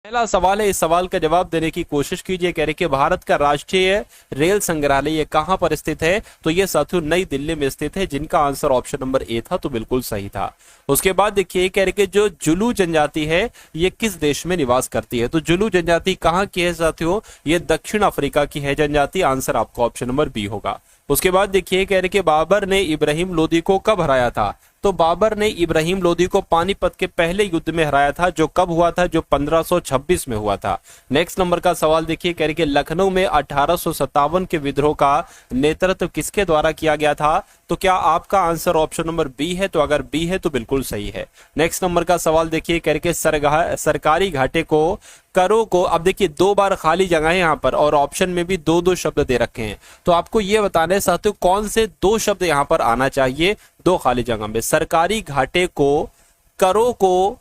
पहला सवाल है, इस सवाल का जवाब देने की कोशिश कीजिए। कह रहे कि भारत का राष्ट्रीय रेल संग्रहालय ये कहां पर स्थित है? तो ये साथियों नई दिल्ली में स्थित है, जिनका आंसर ऑप्शन नंबर ए था, तो बिल्कुल सही था। उसके बाद देखिए कह रहे कि जो जुलू जनजाति है ये किस देश में निवास करती है? तो जुलू जनजाति कहां की है साथियों? ये दक्षिण अफ्रीका की है जनजाति। आंसर आपको ऑप्शन नंबर बी होगा। उसके बाद देखिए कह रहे कि बाबर ने इब्राहिम लोदी को कब हराया था? तो बाबर ने इब्राहिम लोदी को पानीपत के पहले युद्ध में हराया था, जो कब हुआ था? जो 1526 में हुआ था। नेक्स्ट नंबर का सवाल देखिए कह रहे कि लखनऊ में 1857 के विद्रोह का नेतृत्व किसके द्वारा किया गया था? तो क्या आपका आंसर ऑप्शन नंबर बी है? तो अगर बी है तो बिल्कुल सही है। नेक्स्ट नंबर का सवाल देखिए कह रहे कि सरकारी घाटे को करो को, अब देखिए दो बार खाली जगह है यहाँ पर और ऑप्शन में भी दो दो शब्द दे रखे हैं, तो आपको ये बताना है साथियों कौन से दो शब्द यहाँ पर आना चाहिए दो खाली जगह में। सरकारी घाटे को करो को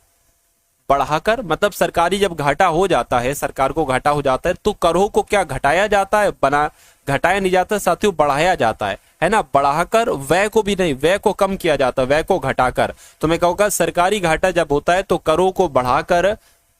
बढ़ाकर, मतलब सरकारी जब घाटा हो जाता है, सरकार को घाटा हो जाता है, तो करो को क्या घटाया जाता है? बना घटाया नहीं जाता साथियों, बढ़ाया जाता है ना। बढ़ाकर व्यय को भी नहीं, व्यय को कम किया जाता है, व्यय को घटाकर। तो मैं कहूँगा सरकारी घाटा जब होता है तो करो को बढ़ाकर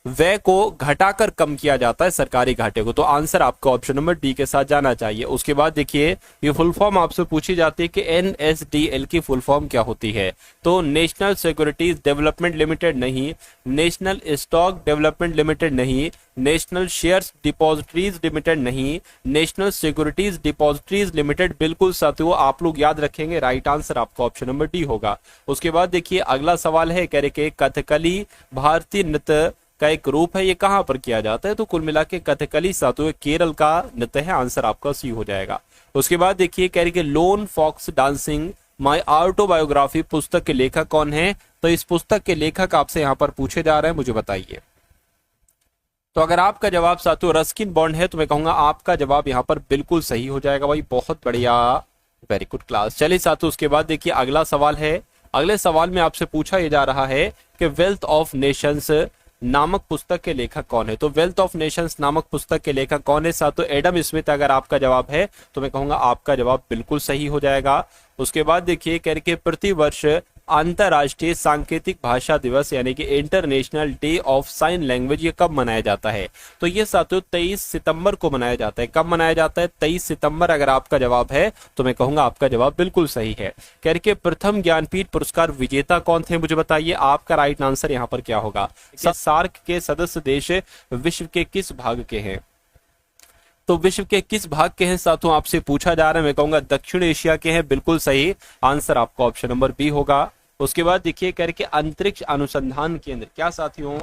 व्यय को घटाकर कम किया जाता है सरकारी घाटे को। तो आंसर आपका ऑप्शन नंबर डी के साथ जाना चाहिए। उसके बाद देखिए ये फुल फॉर्म आपसे पूछी जाती है कि एनएसडीएल की फुल फॉर्म क्या होती है? तो नेशनल सिक्योरिटीज डेवलपमेंट लिमिटेड नहीं, नेशनल स्टॉक डेवलपमेंट लिमिटेड नहीं, नेशनल शेयर्स डिपॉजिटरीज लिमिटेड नहीं, नेशनल सिक्योरिटीज डिपॉजिटरीज लिमिटेड बिल्कुल साथियों आप लोग याद रखेंगे। राइट आंसर आपका ऑप्शन नंबर डी होगा। उसके बाद देखिए अगला सवाल है, कह रहे कि कथकली भारतीय नृत्य का एक रूप है, ये कहां पर किया जाता है? तो कुल मिला के कथकली साथियों केरल का नृत्य है। आंसर आपका सी हो जाएगा। उसके बाद देखिए कह रहे कि lone fox dancing my autobiography पुस्तक के लेखक कौन है? तो इस पुस्तक के लेखक आपसे यहाँ पर पूछे जा रहे हैं, मुझे बताइए। तो अगर आपका जवाब साथियों रस्किन बॉन्ड है तो मैं कहूंगा आपका जवाब यहाँ पर बिल्कुल सही हो जाएगा भाई, बहुत बढ़िया, वेरी गुड क्लास। चलिए साथियों उसके बाद देखिए अगला सवाल है। अगले सवाल में आपसे पूछा यह जा रहा है कि वेल्थ ऑफ नेशंस नामक पुस्तक के लेखक कौन है? तो वेल्थ ऑफ नेशंस नामक पुस्तक के लेखक कौन है साथियों? एडम स्मिथ अगर आपका जवाब है तो मैं कहूंगा आपका जवाब बिल्कुल सही हो जाएगा। उसके बाद देखिए कह के प्रतिवर्ष अंतरराष्ट्रीय सांकेतिक भाषा दिवस यानी कि international day of sine language ये कब मनाया जाता है? तो ये साथियों 23 सितंबर को मनाया जाता है। कब मनाया जाता है? 23 सितंबर अगर आपका जवाब है तो मैं कहूंगा आपका जवाब बिल्कुल सही है। कह के प्रथम ज्ञानपीठ पुरस्कार विजेता कौन थे? मुझे बताइए आपका राइट आंसर यहाँ पर क्या होगा। सार्क के सदस्य देश विश्व के किस भाग के हैं? तो विश्व के किस भाग के हैं साथियों आपसे पूछा जा रहा है। मैं कहूंगा दक्षिण एशिया के हैं, बिल्कुल सही। आंसर आपका ऑप्शन नंबर बी होगा। उसके बाद देखिए करके अंतरिक्ष अनुसंधान केंद्र, क्या साथियों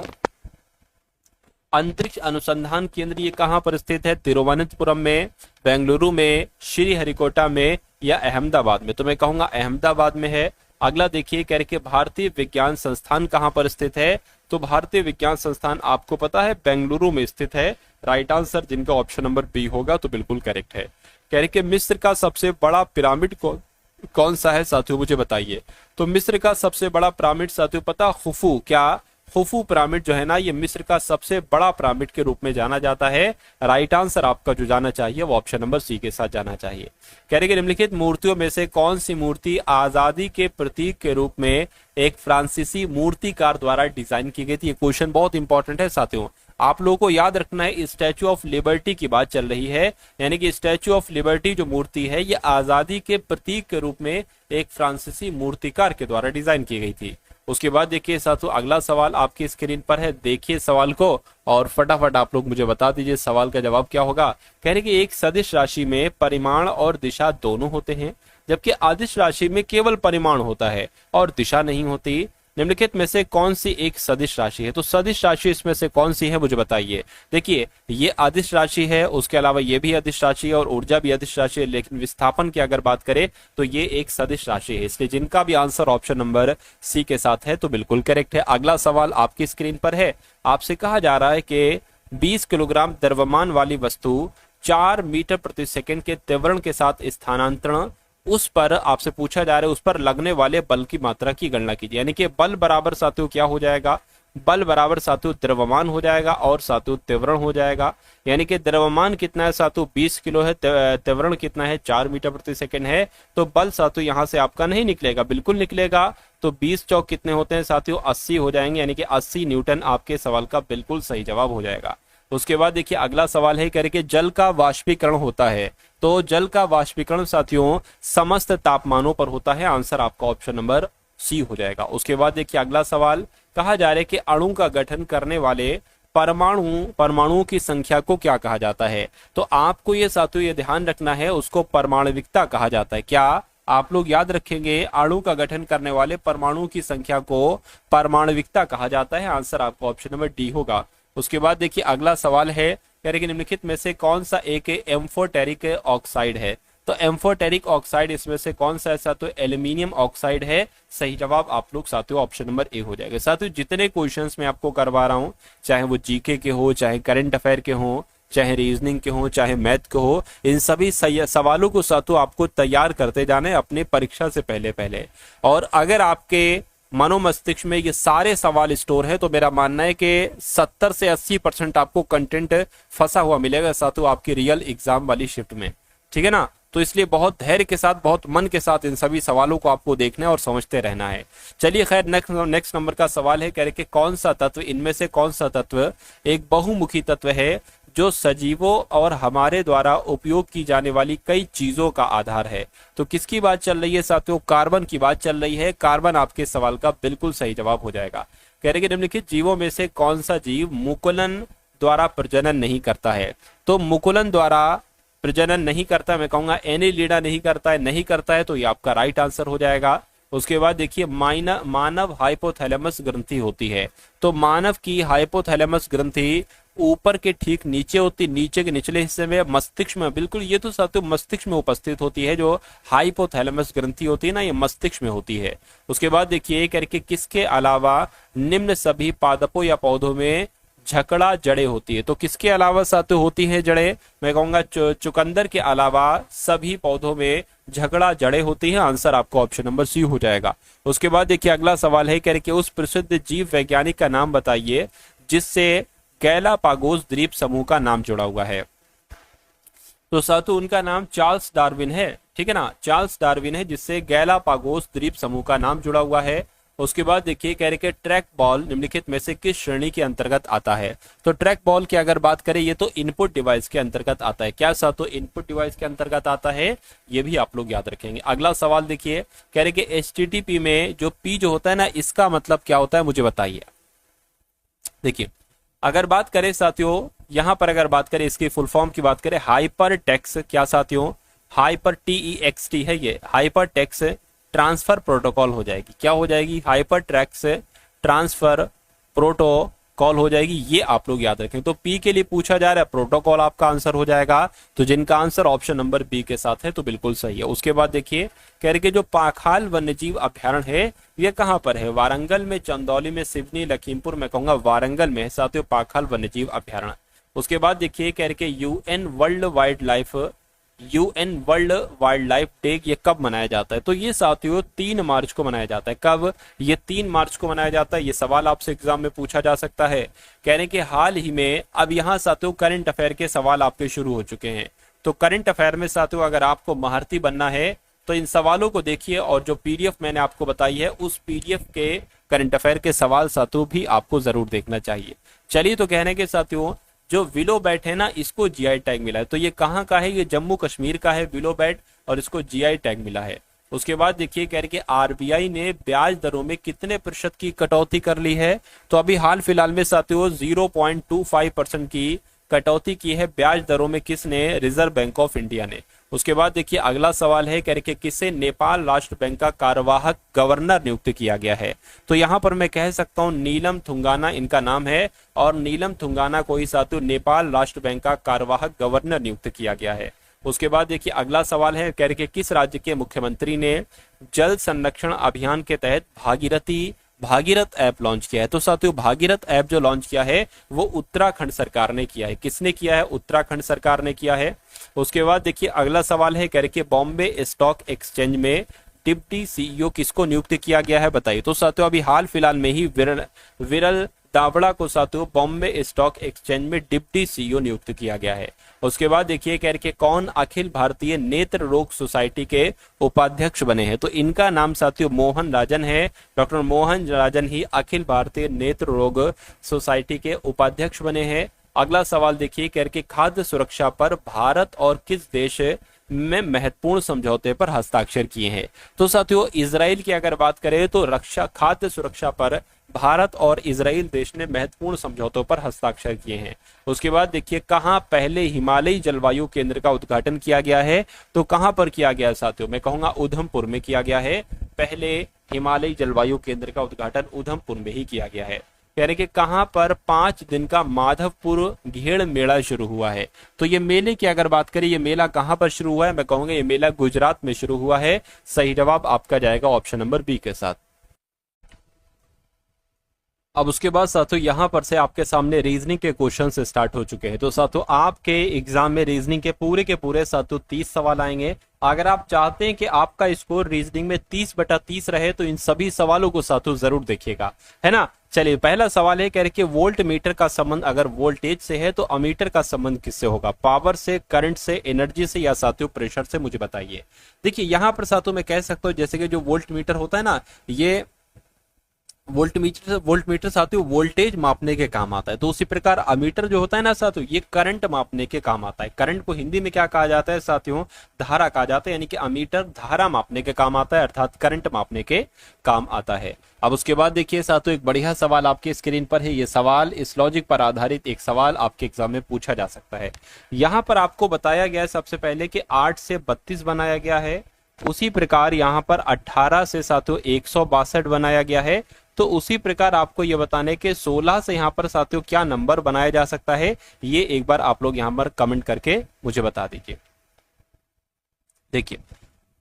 अंतरिक्ष अनुसंधान केंद्र ये कहां पर स्थित है? तिरुवनंतपुरम में, बेंगलुरु में, श्रीहरिकोटा में या अहमदाबाद में? तो मैं कहूंगा अहमदाबाद में है। अगला देखिए कह रहे कि भारतीय विज्ञान संस्थान कहां पर स्थित है? तो भारतीय विज्ञान संस्थान आपको पता है बेंगलुरु में स्थित है। राइट आंसर जिनका ऑप्शन नंबर बी होगा तो बिल्कुल करेक्ट है। कह रहे कि मिस्र का सबसे बड़ा पिरामिड कौन सा है साथियों मुझे बताइए। तो मिस्र का सबसे बड़ा पिरामिड साथियों पता खुफू, क्या खुफू पिरामिड जो है ना ये मिस्र का सबसे बड़ा पिरामिड के रूप में जाना जाता है। राइट आंसर आपका जो जाना चाहिए वो ऑप्शन नंबर सी के साथ जाना चाहिए। कह रहे कि निम्नलिखित मूर्तियों में से कौन सी मूर्ति आजादी के प्रतीक के रूप में एक फ्रांसीसी मूर्तिकार द्वारा डिजाइन की गई थी? ये क्वेश्चन बहुत इंपॉर्टेंट है साथियों, आप लोगों को याद रखना है। स्टैच्यू ऑफ लिबर्टी की बात चल रही है, यानी कि स्टैच्यू ऑफ लिबर्टी जो मूर्ति है ये आजादी के प्रतीक के रूप में एक फ्रांसीसी मूर्तिकार के द्वारा डिजाइन की गई थी। उसके बाद देखिए साथियों अगला सवाल आपकी स्क्रीन पर है, देखिए सवाल को और फटाफट आप लोग मुझे बता दीजिए सवाल का जवाब क्या होगा। कह रहे कि एक सदिश राशि में परिमाण और दिशा दोनों होते हैं, जबकि अदिश राशि में केवल परिमाण होता है और दिशा नहीं होती। निम्नलिखित में से कौन सी एक सदिश राशि है? तो सदिश राशि इसमें से कौन सी है मुझे बताइए। देखिए ये अदिश राशि है, उसके अलावा ये भी अदिश राशि है और ऊर्जा भी अदिश राशि है, लेकिन विस्थापन की अगर बात करें तो ये एक सदिश राशि है। इसलिए जिनका भी आंसर ऑप्शन नंबर सी के साथ है तो बिल्कुल करेक्ट है। अगला सवाल आपकी स्क्रीन पर है, आपसे कहा जा रहा है कि 20 किलोग्राम द्रव्यमान वाली वस्तु 4 मीटर प्रति सेकंड के त्वरण के साथ स्थानांतरण, उस पर आपसे पूछा जा रहा है उस पर लगने वाले बल की मात्रा की गणना कीजिए। यानी कि बल बराबर साथियों क्या हो जाएगा? बल बराबर साथियों द्रव्यमान हो जाएगा और साथियों त्वरण हो जाएगा। यानी कि द्रव्यमान कितना है साथियों 20 किलो है, त्वरण कितना है 4 मीटर प्रति सेकंड है। तो बल साथियों यहां से आपका नहीं निकलेगा, बिल्कुल निकलेगा। तो 20 चौक कितने होते हैं साथियों 80 हो जाएंगे, यानी कि 80 न्यूटन आपके सवाल का बिल्कुल सही जवाब हो जाएगा। उसके बाद देखिए अगला सवाल है करके जल का वाष्पीकरण होता है। तो जल का वाष्पीकरण साथियों समस्त तापमानों पर होता है। आंसर आपका ऑप्शन नंबर सी हो जाएगा। उसके बाद देखिए अगला सवाल, कहा जा रहा है कि अणु का गठन करने वाले परमाणुओं की संख्या को क्या कहा जाता है। तो आपको ये साथियों ये ध्यान रखना है, उसको परमाणविकता कहा जाता है। क्या आप लोग याद रखेंगे, अणु का गठन करने वाले परमाणुओं की संख्या को परमाणविकता कहा जाता है। आंसर आपका ऑप्शन नंबर डी होगा। उसके बाद देखिए अगला सवाल है कह रहे कि निम्नलिखित में से कौन सा एक एम्फोटेरिक ऑक्साइड है। तो एम्फोटेरिक ऑक्साइड इसमें से कौन सा है साथियों एल्यूमिनियम ऑक्साइड है। सही जवाब आप लोग साथियों ऑप्शन नंबर ए हो जाएगा। साथियों जितने क्वेश्चंस मैं आपको करवा रहा हूं, चाहे वो जीके के हो, चाहे करंट अफेयर के हो, चाहे रीजनिंग के हो, चाहे मैथ के हो, इन सभी सवालों को साथियों आपको तैयार करते जाना है अपने परीक्षा से पहले पहले। और अगर आपके मनोमस्तिष्क में ये सारे सवाल स्टोर है तो मेरा मानना है कि 70 से 80% आपको कंटेंट फंसा हुआ मिलेगा साथियों आपकी रियल एग्जाम वाली शिफ्ट में। ठीक है ना। तो इसलिए बहुत धैर्य के साथ, बहुत मन के साथ इन सभी सवालों को आपको देखना है और समझते रहना है। चलिए खैर नेक्स्ट नंबर का सवाल है कह रहे कि कौन सा तत्व, इनमें से कौन सा तत्व एक बहुमुखी तत्व है जो सजीवों और हमारे द्वारा उपयोग की जाने वाली कई चीजों का आधार है। तो किसकी बात चल रही है साथियों, कार्बन की बात चल रही है। कार्बन आपके सवाल का बिल्कुल सही जवाब हो जाएगा। कह रहे कि निम्नलिखित जीवों में से कौन सा जीव मुकुलन द्वारा प्रजनन नहीं करता है। तो मुकुलन द्वारा प्रजनन नहीं करता, मैं कहूंगा एनीलिडा नहीं करता है, तो ये आपका राइट आंसर हो जाएगा। उसके बाद देखिए मानव हाइपोथैलेमस ग्रंथि होती है। तो मानव की हाइपोथैलेमस ग्रंथि ऊपर के ठीक नीचे होती, नीचे के निचले हिस्से में मस्तिष्क में, बिल्कुल ये तो साथियों मस्तिष्क में उपस्थित होती है। जो हाइपोथैलेमस ग्रंथि होती है ना, ये मस्तिष्क में होती है। उसके बाद देखिए करके किसके अलावा निम्न सभी पादपों या पौधों में झकड़ा जड़ें होती है। तो किसके अलावा साथियों होती है जड़ें, मैं कहूंगा चुकंदर के अलावा सभी पौधों में झगड़ा जड़ें होती है। आंसर आपको ऑप्शन नंबर सी हो जाएगा। उसके बाद देखिए अगला सवाल है कह रहे कि उस प्रसिद्ध जीव वैज्ञानिक का नाम बताइए जिससे गैलापागोस द्वीप समूह का नाम जुड़ा हुआ है। तो साथियों उनका नाम चार्ल्स डार्विन है। ठीक है ना, चार्ल्स डार्विन है जिससे गैलापागोस द्वीप समूह का नाम जुड़ा हुआ है। उसके बाद देखिए कह रहे कि ट्रैक बॉल निम्नलिखित में से किस श्रेणी के अंतर्गत आता है। तो ट्रैक बॉल की अगर बात करें ये तो इनपुट डिवाइस के अंतर्गत आता है। क्या साथियों इनपुट डिवाइस के अंतर्गत आता है, ये भी आप लोग याद रखेंगे। अगला सवाल देखिए कह रहे कि HTTP में जो P जो होता है ना, इसका मतलब क्या होता है मुझे बताइए। देखिए अगर बात करें साथियों, यहां पर अगर बात करें इसकी फुल फॉर्म की बात करें, हाइपर टेक्स्ट, क्या साथियों हाइपर TEXT है, ये हाइपर टेक्स्ट ट्रांसफर प्रोटोकॉल हो जाएगी। क्या हो जाएगी, हाइपर टेक्स्ट ट्रांसफर प्रोटोकॉल हो जाएगी। ये आप लोग याद रखें। तो पी के लिए पूछा जा रहा है, प्रोटोकॉल आपका आंसर हो जाएगा। तो जिनका आंसर ऑप्शन नंबर बी के साथ है तो बिल्कुल सही है। उसके बाद देखिए कह रहे कि जो पाखाल वन्यजीव अभ्यारण्य है ये कहां पर है, वारंगल में, चंदौली में, सिवनी, लखीमपुर, मैं कहूंगा वारंगल में है साथियों पाखाल वन्यजीव अभ्यारण्य। उसके बाद देखिए कह रहे कि UN world wild life day ये कब मनाया जाता है। तो ये साथियों 3 मार्च को मनाया जाता है। कब, ये 3 मार्च को मनाया जाता है। ये सवाल आपसे एग्जाम में पूछा जा सकता है। कहने के हाल ही में अब यहाँ साथियों करंट अफेयर के सवाल आपके शुरू हो चुके हैं। तो करंट अफेयर में साथियों अगर आपको महारथी बनना है तो इन सवालों को देखिए और जो पीडीएफ मैंने आपको बताई है उस पीडीएफ के करंट अफेयर के सवाल साथियों भी आपको जरूर देखना चाहिए। चलिए तो कहने के साथियों जो विलो बैट है ना, इसको जीआई टैग मिला है। तो ये कहाँ का है, ये जम्मू कश्मीर का है विलो बैट और इसको जीआई टैग मिला है। उसके बाद देखिए कह रहे कि आरबीआई ने ब्याज दरों में कितने प्रतिशत की कटौती कर ली है। तो अभी हाल फिलहाल में साथियों 0.25% की कटौती की है ब्याज दरों में। किसने, रिजर्व बैंक ऑफ इंडिया ने। उसके बाद देखिए अगला सवाल है कह रहे कि किसे नेपाल राष्ट्र बैंक का कार्यवाहक गवर्नर नियुक्त किया गया है। तो यहाँ पर मैं कह सकता हूँ नीलम थुंगाना इनका नाम है और नीलम थुंगाना को ही साथियों नेपाल राष्ट्र बैंक का कार्यवाहक गवर्नर नियुक्त किया गया है। उसके बाद देखिए अगला सवाल है कह रहे कि किस राज्य के मुख्यमंत्री ने जल संरक्षण अभियान के तहत भागीरथ ऐप लॉन्च किया है। तो साथियों भागीरथ ऐप जो लॉन्च किया है वो उत्तराखंड सरकार ने किया है। किसने किया है, उत्तराखंड सरकार ने किया है। उसके बाद देखिए अगला सवाल है कह रहे कि बॉम्बे स्टॉक एक्सचेंज में डिप्टी सीईओ किसको नियुक्त किया गया है बताइए। तो साथियों अभी हाल फिलहाल में ही विरल दावड़ा को साथियों बॉम्बे स्टॉक एक्सचेंज में डिप्टी सीईओ नियुक्त किया गया है। उसके बाद देखिए कह रहे कौन अखिल भारतीय नेत्र रोग सोसाइटी के उपाध्यक्ष बने हैं, तो इनका नाम साथियों मोहन राजन है। डॉक्टर मोहन राजन ही अखिल भारतीय नेत्र रोग सोसाइटी के उपाध्यक्ष बने हैं। अगला सवाल देखिए कह रहे खाद्य सुरक्षा पर भारत और किस देश में महत्वपूर्ण समझौते पर हस्ताक्षर किए हैं, तो साथियों इजराइल की अगर बात करें तो रक्षा खाद्य सुरक्षा पर भारत और इजराइल देश ने महत्वपूर्ण समझौतों पर हस्ताक्षर किए हैं। उसके बाद देखिए कहां पहले हिमालयी जलवायु केंद्र का उद्घाटन किया गया है, तो कहां पर किया गया साथियों, मैं कहूंगा उधमपुर में किया गया है। पहले हिमालयी जलवायु केंद्र का उद्घाटन उधमपुर में ही किया गया है। यानी कि कहां पर 5 दिन का माधवपुर घेड़ मेला शुरू हुआ है, तो ये मेले की अगर बात करें ये मेला कहां पर शुरू हुआ है, मैं कहूंगा ये मेला गुजरात में शुरू हुआ है। सही जवाब आपका जाएगा ऑप्शन नंबर बी के साथ। अब उसके बाद साथियों यहां पर से आपके सामने रीजनिंग के क्वेश्चन स्टार्ट हो चुके हैं। तो साथियों आपके एग्जाम में रीजनिंग के पूरे साथियों 30 सवाल आएंगे। अगर आप चाहते हैं कि आपका स्कोर रीजनिंग में 30/30 रहे तो इन सभी सवालों को साथियों जरूर देखिएगा, है ना। चलिए पहला सवाल है कह रहे कि वोल्ट मीटर का संबंध अगर वोल्टेज से है तो अमीटर का संबंध किससे होगा, पावर से, करंट से, एनर्जी से या साथियों प्रेशर से, मुझे बताइए। देखिए यहां पर साथियों मैं कह सकता हूं जैसे कि जो वोल्ट मीटर होता है ना, ये वोल्ट मीटर साथियों वोल्टेज मापने के काम आता है। तो उसी प्रकार अमीटर जो होता है ना साथियों ये करंट मापने के काम आता है। करंट को हिंदी में क्या कहा जाता है साथियों, धारा कहा जाता है। यानी कि अमीटर धारा मापने के काम आता है, अर्थात करंट मापने के काम आता है। अब उसके बाद देखिए साथियों एक बढ़िया सवाल आपकी स्क्रीन पर है। ये सवाल इस लॉजिक पर आधारित एक सवाल आपके एग्जाम में पूछा जा सकता है। यहां पर आपको बताया गया है सबसे पहले कि 8 से 32 बनाया गया है, उसी प्रकार यहां पर 18 से साथियों 162 बनाया गया है। तो उसी प्रकार आपको यह बताने के 16 से यहां पर साथियों क्या नंबर बनाया जा सकता है, ये एक बार आप लोग यहां पर कमेंट करके मुझे बता दीजिए। देखिए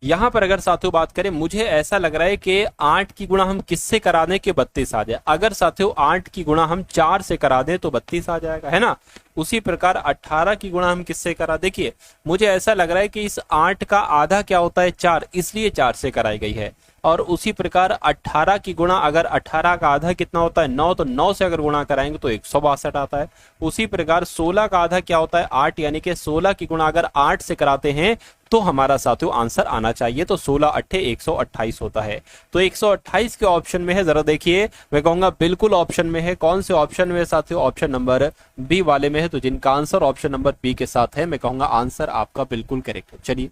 यहां पर अगर साथियों बात करें, मुझे ऐसा लग रहा है कि 8 की गुणा हम किससे करा दें कि 32 आ जाए। अगर साथियों 8 की गुणा हम 4 से करा दें तो 32 आ जाएगा, है ना। उसी प्रकार 18 की गुणा हम किससे करा, देखिए मुझे ऐसा लग रहा है कि इस 8 का आधा क्या होता है 4, इसलिए 4 से कराई गई है। और उसी प्रकार 18 की गुणा अगर 18 का आधा कितना होता है 9, तो 9 से अगर गुणा कराएंगे तो 162 आता है। उसी प्रकार 16 का आधा क्या होता है 8, यानी कि 16 की गुणा अगर 8 से कराते हैं तो हमारा साथियों आंसर आना चाहिए। तो 16 8 128 होता है। तो 128 के ऑप्शन में है, जरा देखिए मैं कहूंगा बिल्कुल ऑप्शन में है। कौन से ऑप्शन में साथियों, ऑप्शन नंबर बी वाले में है। तो जिनका आंसर ऑप्शन नंबर बी के साथ है, मैं कहूंगा आंसर आपका बिल्कुल करेक्ट है। चलिए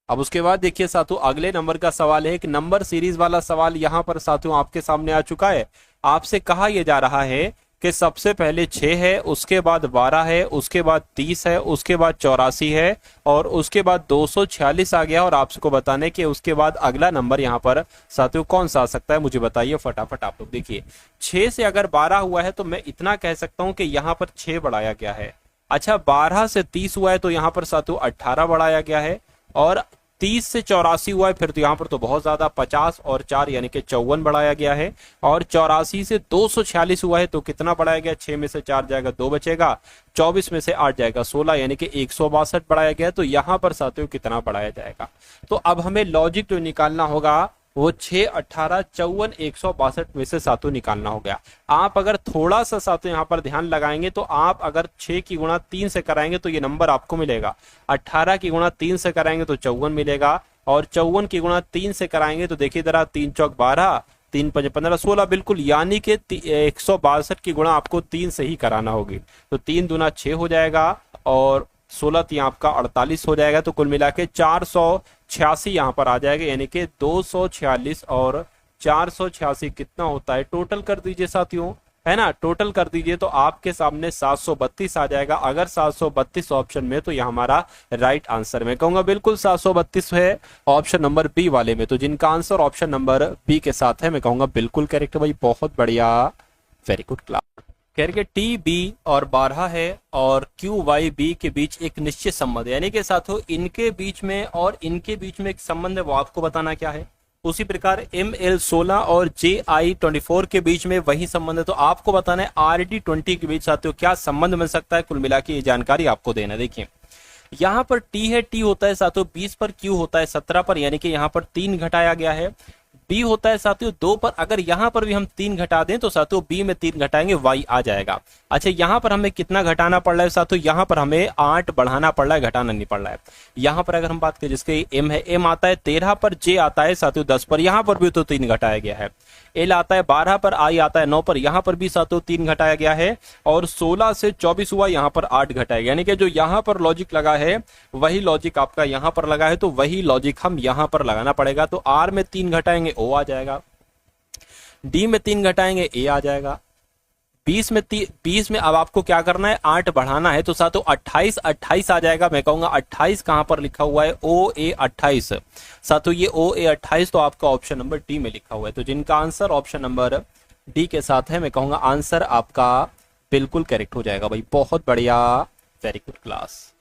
अब उसके बाद देखिए साथियों अगले नंबर का सवाल है। एक नंबर सीरीज वाला सवाल यहां पर साथियों आपके सामने आ चुका है। आपसे कहा यह जा रहा है कि सबसे पहले 6 है, उसके बाद 12 है, उसके बाद 30 है, उसके बाद 84 है और उसके बाद 246 आ गया। और आपको बताने कि उसके बाद अगला नंबर यहाँ पर साथियों कौन सा आ सकता है, मुझे बताइए फटाफट आप लोग। देखिए 6 से अगर 12 हुआ है तो मैं इतना कह सकता हूं कि यहाँ पर 6 बढ़ाया गया है। अच्छा 12 से 30 हुआ है तो यहाँ पर साथियों 18 बढ़ाया गया है। और 30 से 84 हुआ है फिर तो यहाँ पर तो बहुत ज्यादा 50 और 4 यानी कि 54 बढ़ाया गया है। और 84 से 246 हुआ है तो कितना बढ़ाया गया, 6 में से 4 जाएगा 2 बचेगा, 24 में से 8 जाएगा 16 यानी कि 162 बढ़ाया गया। तो यहाँ पर साथियों कितना बढ़ाया जाएगा। तो अब हमें लॉजिक जो निकालना होगा वो 6 18 54 162 में से साथियों निकालना हो गया। आप अगर थोड़ा सा साथियों यहाँ पर ध्यान लगाएंगे तो आप अगर 6 की गुणा 3 से कराएंगे तो ये नंबर आपको मिलेगा। 18 की गुणा 3 से कराएंगे तो 54 मिलेगा और 54 की गुणा 3 से कराएंगे तो देखिए जरा 3 चौक 12, 3 5 15 16 बिल्कुल, यानी कि 162 की गुणा आपको 3 से ही कराना होगी। तो 3 दूना 6 हो जाएगा और 16 3 आपका 48 हो जाएगा। तो कुल मिला के 486 यहाँ पर आ जाएगा, यानी कि 246 और 486 कितना होता है, टोटल कर दीजिए साथियों, है ना। टोटल कर दीजिए तो आपके सामने 732 आ जाएगा। अगर 732 ऑप्शन में तो यह हमारा राइट आंसर, मैं कहूंगा बिल्कुल 732 है ऑप्शन नंबर बी वाले में। तो जिनका आंसर ऑप्शन नंबर बी के साथ है, मैं कहूंगा बिल्कुल करेक्ट भाई, बहुत बढ़िया, वेरी गुड क्लास। कह रहे टी बी और 12 है और क्यू वाई बी के बीच एक निश्चित संबंध है, यानी कि साथियों इनके बीच में और इनके बीच में एक संबंध है, वो आपको बताना क्या है। उसी प्रकार ML16 और JI24 के बीच में वही संबंध है, तो आपको बताना है RD20 के बीच साथियों क्या संबंध मिल सकता है। कुल मिला के ये जानकारी आपको देना। देखिए यहाँ पर टी है, टी होता है साथियों 20 पर, क्यू होता है 17 पर, यानी कि यहाँ पर 3 घटाया गया है। बी होता है साथियों 2 पर, अगर यहां पर भी हम 3 घटा दें तो साथियों बी में 3 घटाएंगे वाई आ जाएगा। अच्छा यहां पर हमें कितना घटाना पड़ रहा है साथियों, यहां पर हमें 8 बढ़ाना पड़ रहा है, घटाना नहीं पड़ रहा है। यहां पर अगर हम बात करें जिसके एम है, एम आता है 13 पर, जे आता है साथियों 10 पर, यहां पर भी तो 3 घटाया गया है। एल आता है 12 पर, आई आता है 9 पर, यहां पर भी साथियों 3 घटाया गया है। और 16 से 24 हुआ, यहां पर 8 घटाया गया, यानी कि जो यहां पर लॉजिक लगा है वही लॉजिक आपका यहां पर लगा है, तो वही लॉजिक हम यहां पर लगाना पड़ेगा। तो आर में 3 घटाएंगे ओ आ जाएगा, डी में 3 घटाएंगे ए आ जाएगा, 20 में अब आपको क्या करना है, 8 बढ़ाना है, तो साथियों 28 आ जाएगा। मैं कहूंगा 28 कहां पर लिखा हुआ है, ओ ए 28 साथियों, ये ओ ए 28 तो आपका ऑप्शन नंबर डी में लिखा हुआ है। तो जिनका आंसर ऑप्शन नंबर डी के साथ है, मैं कहूंगा आंसर आपका बिल्कुल करेक्ट हो जाएगा भाई, बहुत बढ़िया, वेरी गुड क्लास।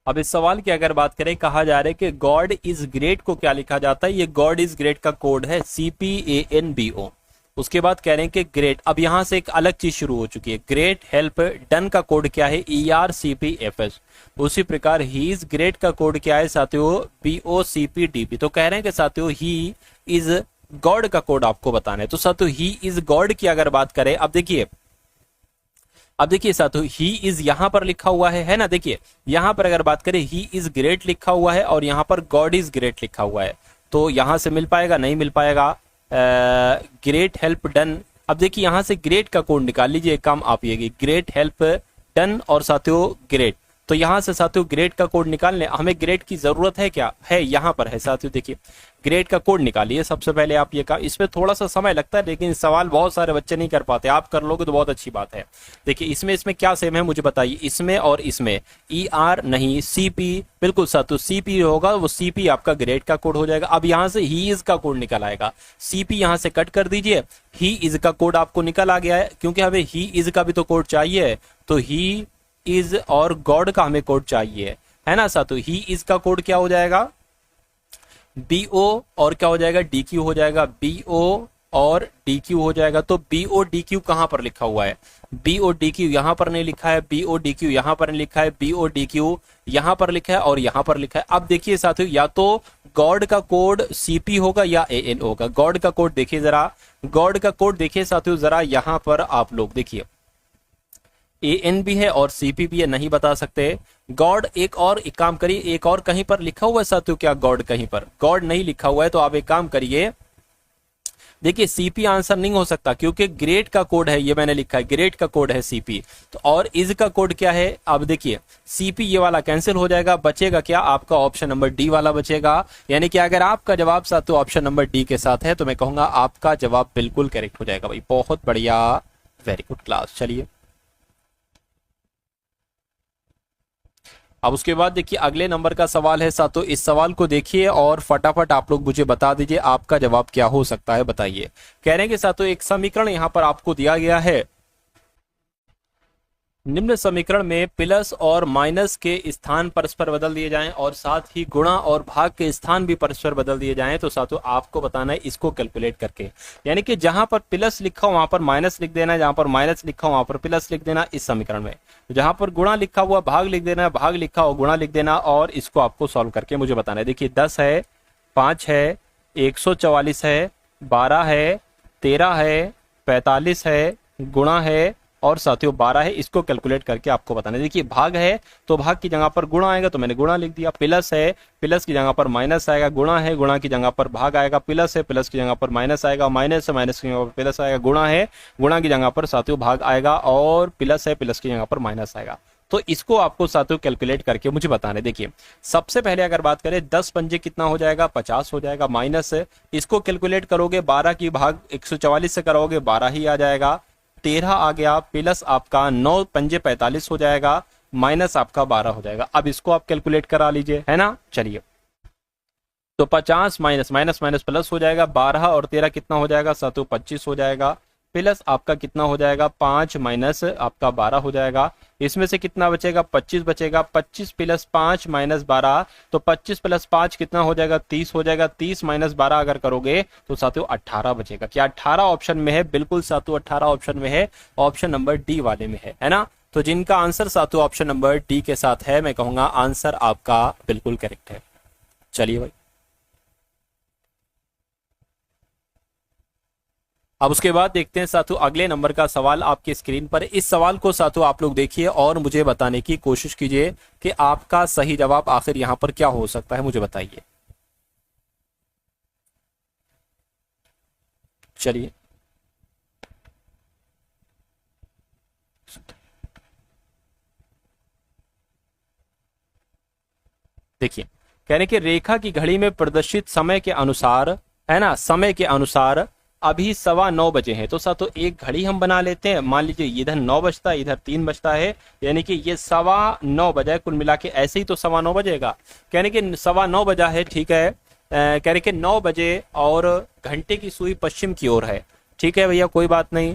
अब इस सवाल की अगर बात करें, कहा जा रहा है कि गॉड इज ग्रेट को क्या लिखा जाता है, ये गॉड इज ग्रेट का कोड है CPANBO। उसके बाद कह रहे हैं कि ग्रेट, अब यहां से एक अलग चीज शुरू हो चुकी है, ग्रेट हेल्प डन का कोड क्या है, ERCPFS। उसी प्रकार ही इज ग्रेट का कोड क्या है साथियों, BOCPDB। तो कह रहे हैं कि साथियों ही इज गॉड का कोड आपको बताना है। तो साथियों ही इज गॉड की अगर बात करें, अब देखिए साथियों ही इज यहां पर लिखा हुआ है ना, देखिए यहां पर अगर बात करें ही इज ग्रेट लिखा हुआ है और यहां पर गॉड इज ग्रेट लिखा हुआ है, तो यहां से मिल पाएगा, नहीं मिल पाएगा। ग्रेट हेल्प डन, अब देखिए यहां से ग्रेट का कोड निकाल लीजिए, काम आप ये ग्रेट हेल्प डन और साथियों ग्रेट, तो यहां से साथियों ग्रेड का कोड निकालने, हमें ग्रेड की जरूरत है क्या, है यहां पर है साथियों। देखिए ग्रेड का कोड निकालिए सबसे पहले आप, ये काम इसमें थोड़ा सा समय लगता है लेकिन सवाल बहुत सारे बच्चे नहीं कर पाते, आप कर लोगे तो बहुत अच्छी बात है। देखिए इसमें क्या सेम है मुझे बताइए, इसमें और इसमें ER नहीं, CP बिल्कुल साथियों, CP होगा, वो CP आपका ग्रेड का कोड हो जाएगा। अब यहां से ही इज का कोड निकल आएगा, CP यहां से कट कर दीजिए, ही इज का कोड आपको निकल आ गया है, क्योंकि हमें ही इज का भी तो कोड चाहिए, तो ही इज और गॉड का हमें कोड चाहिए, है ना साथियों। ही इज का कोड क्या हो जाएगा, BO और क्या हो जाएगा, DQ हो जाएगा, BO और DQ हो जाएगा। तो BO DQ कहां पर लिखा हुआ है, BO DQ यहां पर नहीं लिखा है, BO DQ यहां पर नहीं लिखा है, BO DQ यहां पर लिखा है और यहां पर लिखा है। अब देखिए साथियों, या तो गॉड का कोड CP होगा या AN होगा। गॉड का कोड देखिए जरा, गॉड का कोड देखिए साथियों जरा, यहां पर आप लोग देखिए AN भी है और CP भी है, नहीं बता सकते। गॉड एक काम करिए, एक और कहीं पर लिखा हुआ है साथियों क्या, गॉड कहीं पर गॉड नहीं लिखा हुआ है, तो आप एक काम करिए, देखिए CP आंसर नहीं हो सकता क्योंकि ग्रेड का कोड है, ये मैंने लिखा है ग्रेड का कोड है CP, तो और इज का कोड क्या है। अब देखिए CP ये वाला कैंसिल हो जाएगा, बचेगा क्या आपका ऑप्शन नंबर डी वाला बचेगा। यानी कि अगर आपका जवाब साथियों ऑप्शन नंबर डी के साथ है तो मैं कहूंगा आपका जवाब बिल्कुल करेक्ट हो जाएगा भाई, बहुत बढ़िया, वेरी गुड क्लास। चलिए अब उसके बाद देखिए अगले नंबर का सवाल है साथियों, इस सवाल को देखिए और फटाफट आप लोग मुझे बता दीजिए आपका जवाब क्या हो सकता है, बताइए। कह रहे हैं कि साथियों एक समीकरण यहां पर आपको दिया गया है, निम्न समीकरण में प्लस और माइनस के स्थान परस्पर बदल दिए जाएं और साथ ही गुणा और भाग के स्थान भी परस्पर बदल दिए जाएं, तो साथियों आपको बताना है इसको कैलकुलेट करके। यानी कि जहां पर प्लस लिखा हो वहां पर माइनस लिख देना है, जहां पर माइनस लिखा हो वहां पर प्लस लिख देना इस समीकरण में, जहां पर गुणा लिखा हुआ भाग लिख देना, भाग लिखा हो गुणा लिख देना, और इसको आपको सॉल्व करके मुझे बताना है। देखिए 10 है, 5 है, 144 है, 12 है, 13 है, 45 है, गुणा है और साथियों 12 है, इसको कैलकुलेट करके आपको बताना है। देखिए भाग है तो भाग की जगह पर गुणा आएगा तो मैंने गुणा लिख दिया, प्लस है प्लस की जगह पर माइनस आएगा, गुणा है गुणा की जगह पर भाग आएगा, प्लस है प्लस की जगह पर माइनस आएगा, माइनस है माइनस की जगह पर प्लस आएगा, गुणा है गुणा की जगह पर साथियों भाग आएगा और प्लस है प्लस की जगह पर माइनस आएगा। तो इसको आपको साथियों कैलकुलेट करके मुझे बताना है। देखिए सबसे पहले अगर बात करें 10 पंजे कितना हो जाएगा, 50 हो जाएगा, माइनस इसको कैलकुलेट करोगे 12 की भाग 144 से करोगे 12 ही आ जाएगा, 13 आ गया, प्लस आपका 9 पंजे 45 हो जाएगा, माइनस आपका 12 हो जाएगा। अब इसको आप कैलकुलेट करा लीजिए, है ना। चलिए तो 50 माइनस माइनस माइनस प्लस हो जाएगा, 12 और 13 कितना हो जाएगा साथियों 25 हो जाएगा, प्लस आपका कितना हो जाएगा 5 माइनस आपका 12 हो जाएगा। इसमें से कितना बचेगा 25 बचेगा, 25 प्लस 5 माइनस 12, तो 25 प्लस 5 कितना हो जाएगा 30 हो जाएगा, 30 माइनस 12 अगर करोगे तो साथियों 18 बचेगा। क्या 18 ऑप्शन में है, बिल्कुल साथियों 18 ऑप्शन में है, ऑप्शन नंबर डी वाले में है ना। तो जिनका आंसर साथियों ऑप्शन नंबर डी के साथ है, मैं कहूंगा आंसर आपका बिल्कुल करेक्ट है। चलिए भाई, अब उसके बाद देखते हैं साथियों अगले नंबर का सवाल आपकी स्क्रीन पर। इस सवाल को साथियों आप लोग देखिए और मुझे बताने की कोशिश कीजिए कि आपका सही जवाब आखिर यहां पर क्या हो सकता है, मुझे बताइए। चलिए देखिए, कह रहे कि रेखा की घड़ी में प्रदर्शित समय के अनुसार, है ना, समय के अनुसार अभी 9:15 है। तो साथियों एक घड़ी हम बना लेते हैं, मान लीजिए इधर 9 बजता है, इधर 3 बजता है, यानी कि ये 9:15 बजा है। कुल मिला के ऐसे ही तो 9:15 बजेगा, कहने कि 9:15 बजा है, ठीक है। कह रहे कि 9 बजे और घंटे की सुई पश्चिम की ओर है, ठीक है भैया, कोई बात नहीं।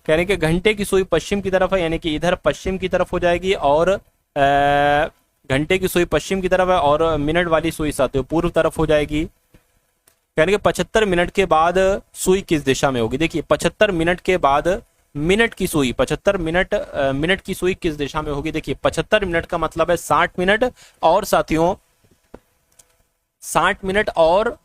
कह रहे कि घंटे की सुई पश्चिम की तरफ है, यानी कि इधर पश्चिम की तरफ हो जाएगी, और घंटे की सुई पश्चिम की तरफ है और मिनट वाली सुई साथियों पूर्व तरफ हो जाएगी। यानी कि 75 मिनट के बाद सुई किस दिशा में होगी? देखिए 75 मिनट के बाद मिनट की सुई, 75 मिनट की सुई किस दिशा में होगी? देखिए 75 मिनट का मतलब है 60 मिनट, और साथियों 60 मिनट और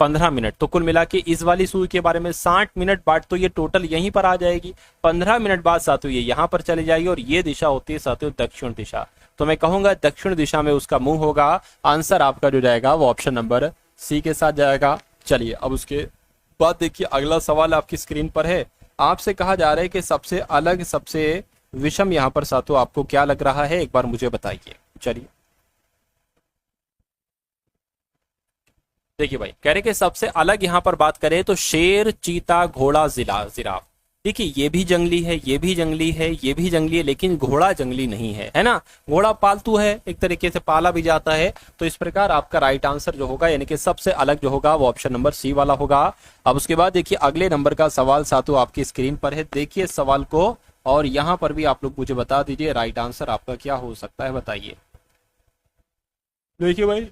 15 मिनट, तो कुल मिला के इस वाली सुई के बारे में 60 मिनट बाद तो ये टोटल यहीं पर आ जाएगी। 15 मिनट बाद साथियों ये यहां पर चली जाएगी, और ये दिशा होती है साथियों दक्षिण दिशा। तो मैं कहूंगा दक्षिण दिशा में उसका मुंह होगा। आंसर आपका जो जाएगा वो ऑप्शन नंबर सी के साथ जाएगा। चलिए अब उसके बाद देखिए अगला सवाल आपकी स्क्रीन पर है। आपसे कहा जा रहा है कि सबसे अलग, सबसे विषम यहां पर साथियों आपको क्या लग रहा है, एक बार मुझे बताइए। चलिए देखिए भाई, कह रहे कि सबसे अलग यहां पर बात करें तो शेर, चीता, घोड़ा, जिराफ। देखिए ये भी जंगली है, ये भी जंगली है, ये भी जंगली है, लेकिन घोड़ा जंगली नहीं है, है ना। घोड़ा पालतू है, एक तरीके से पाला भी जाता है। तो इस प्रकार आपका राइट आंसर जो होगा, यानी कि सबसे अलग जो होगा वो ऑप्शन नंबर सी वाला होगा। अब उसके बाद देखिए अगले नंबर का सवाल साथियों आपकी स्क्रीन पर है। देखिए सवाल को, और यहां पर भी आप लोग मुझे बता दीजिए राइट आंसर आपका क्या हो सकता है, बताइए। देखिए भाई,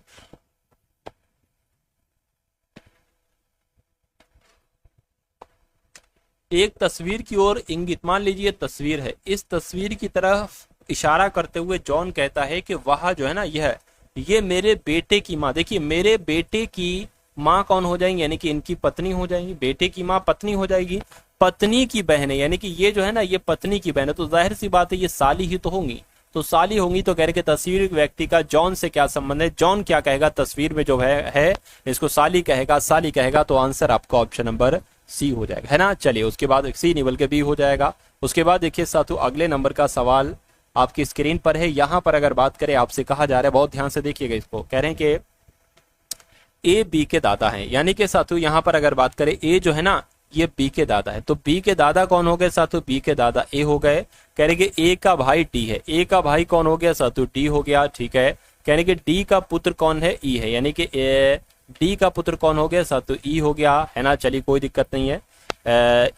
एक तस्वीर की ओर इंगित, मान लीजिए तस्वीर है, इस तस्वीर की तरफ इशारा करते हुए जॉन कहता है कि वह जो है ना, ये मेरे बेटे की माँ। देखिए मेरे बेटे की माँ कौन हो जाएंगी, यानी कि इनकी पत्नी हो जाएंगी। बेटे की माँ पत्नी हो जाएगी, पत्नी की बहन है, यानी कि ये जो है ना ये पत्नी की बहन है, तो जाहिर सी बात है ये साली ही तो होंगी। तो साली होंगी, तो कह रहे कि तस्वीर व्यक्ति का जॉन से क्या संबंध है? जॉन क्या कहेगा? तस्वीर में जो है इसको साली कहेगा, साली कहेगा। तो आंसर आपका ऑप्शन नंबर सी हो जाएगा, है ना। चलिए उसके बाद सी नहीं बल्कि बी हो जाएगा। उसके बाद देखिए साथियों अगले नंबर का सवाल आपकी स्क्रीन पर है। यहां पर अगर बात करें, आपसे कहा जा रहा है, बहुत ध्यान से देखिएगा इसको, कह रहे हैं कि ए बी के दादा हैं, यानी कि साथियों यहां पर अगर बात करें ए जो है ना ये बी के दादा है, तो बी के दादा कौन हो गए साथियों? बी के दादा ए हो गए। कह रहे कि ए का भाई डी है, ए का भाई कौन हो गया साथियों? डी हो गया, ठीक है। कह रहे कि डी का पुत्र कौन है? ई है, यानी कि डी का पुत्र कौन हो गया साथियों? ई हो गया, है ना। चलिए कोई दिक्कत नहीं है।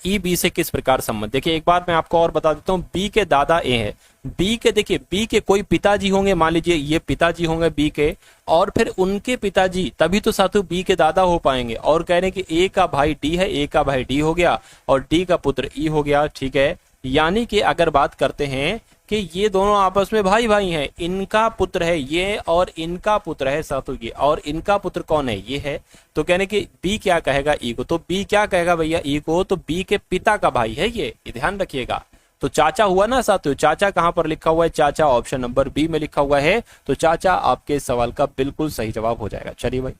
ई बी से किस प्रकार संबंध? देखिए एक बार मैं आपको और बता देता हूँ, बी के दादा ए है, बी के देखिए बी के कोई पिताजी होंगे, मान लीजिए ये पिताजी होंगे बी के, और फिर उनके पिताजी, तभी तो साथियों बी के दादा हो पाएंगे। और कह रहे हैं कि ए का भाई डी है, ए का भाई डी हो गया, और डी का पुत्र ई हो गया, ठीक है। यानी कि अगर बात करते हैं कि ये दोनों आपस में भाई भाई हैं, इनका पुत्र है ये और इनका पुत्र है साथियों ये, और इनका पुत्र कौन है? ये है। तो कहने कि बी क्या कहेगा ई को? तो बी क्या कहेगा भैया ई को? तो बी के पिता का भाई है ये ध्यान रखिएगा। तो चाचा हुआ ना साथियों, चाचा कहां पर लिखा हुआ है? चाचा ऑप्शन नंबर बी में लिखा हुआ है। तो चाचा आपके सवाल का बिल्कुल सही जवाब हो जाएगा। चलिए भाई,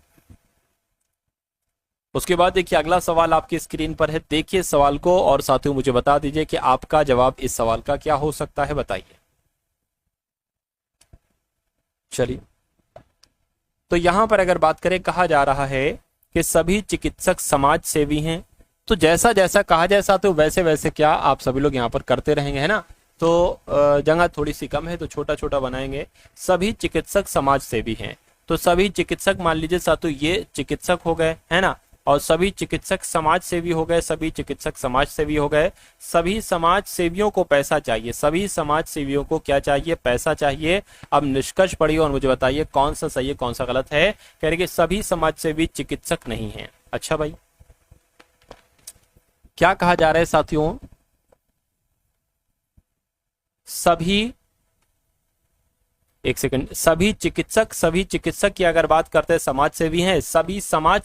उसके बाद देखिए अगला सवाल आपकी स्क्रीन पर है। देखिए सवाल को और साथियों मुझे बता दीजिए कि आपका जवाब इस सवाल का क्या हो सकता है, बताइए। चलिए तो यहां पर अगर बात करें, कहा जा रहा है कि सभी चिकित्सक समाज सेवी हैं। तो जैसा जैसा कहा जाए साथियों वैसे वैसे क्या आप सभी लोग यहाँ पर करते रहेंगे, है ना। तो जगह थोड़ी सी कम है तो छोटा छोटा बनाएंगे। सभी चिकित्सक समाज सेवी हैं, तो सभी चिकित्सक मान लीजिए साथियों ये चिकित्सक हो गए, है ना, और सभी चिकित्सक समाज सेवी हो गए, सभी चिकित्सक समाज सेवी हो गए। सभी समाज सेवियों को पैसा चाहिए, सभी समाज सेवियों को क्या चाहिए? पैसा चाहिए। अब निष्कर्ष पढ़िए और मुझे बताइए कौन सा सही है कौन सा गलत है। कह रहे कि सभी समाज सेवी चिकित्सक नहीं है। अच्छा भाई, क्या कहा जा रहा है साथियों? सभी, एक सेकंड, सभी चिकित्सक की अगर बात करते हैं समाज सेवी हैं, सभी समाज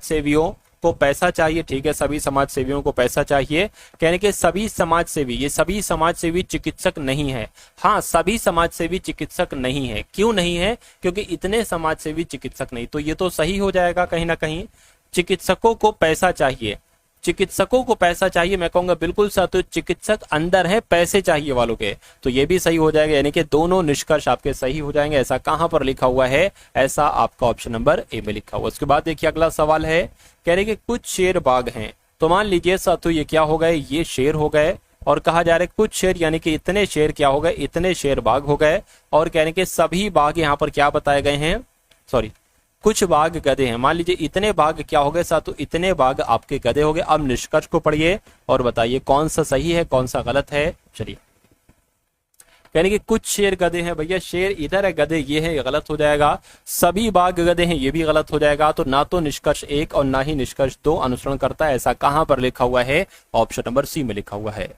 सेवियों को पैसा चाहिए, ठीक है, सभी समाज सेवियों को पैसा चाहिए, कहने के सभी समाज सेवी, ये सभी समाज सेवी चिकित्सक नहीं है। हाँ, सभी समाज सेवी चिकित्सक नहीं है, क्यों नहीं है, क्योंकि इतने समाज सेवी चिकित्सक नहीं, तो ये तो सही हो जाएगा कहीं ना कहीं। चिकित्सकों को पैसा चाहिए, चिकित्सकों को पैसा चाहिए, मैं कहूंगा बिल्कुल सही, तो चिकित्सक अंदर है पैसे चाहिए वालों के, तो ये भी सही हो जाएगा, यानी कि दोनों निष्कर्ष आपके सही हो जाएंगे। ऐसा कहां पर लिखा हुआ है, ऐसा आपका ऑप्शन नंबर ए में लिखा हुआ। उसके बाद देखिए अगला सवाल है, कह रहे कि कुछ शेर बाग हैं, तो मान लीजिए साथियों ये क्या हो गए, ये शेर हो गए, और कहा जा रहा है कुछ शेर, यानी कि इतने शेर क्या हो गए, इतने शेर बाग हो गए, और कहने के सभी बाग यहाँ पर क्या बताए गए हैं, सॉरी, कुछ बाघ गधे हैं, मान लीजिए इतने बाघ क्या हो गए साथियों, इतने बाघ आपके गधे हो गए। अब निष्कर्ष को पढ़िए और बताइए कौन सा सही है कौन सा गलत है। चलिए, यानी कि कुछ शेर गधे हैं, भैया शेर इधर है, गधे ये है, ये गलत हो जाएगा। सभी बाघ गधे हैं, ये भी गलत हो जाएगा। तो ना तो निष्कर्ष 1 और ना ही निष्कर्ष 2 अनुसरण करता है, ऐसा कहां पर लिखा हुआ है, ऑप्शन नंबर सी में लिखा हुआ है।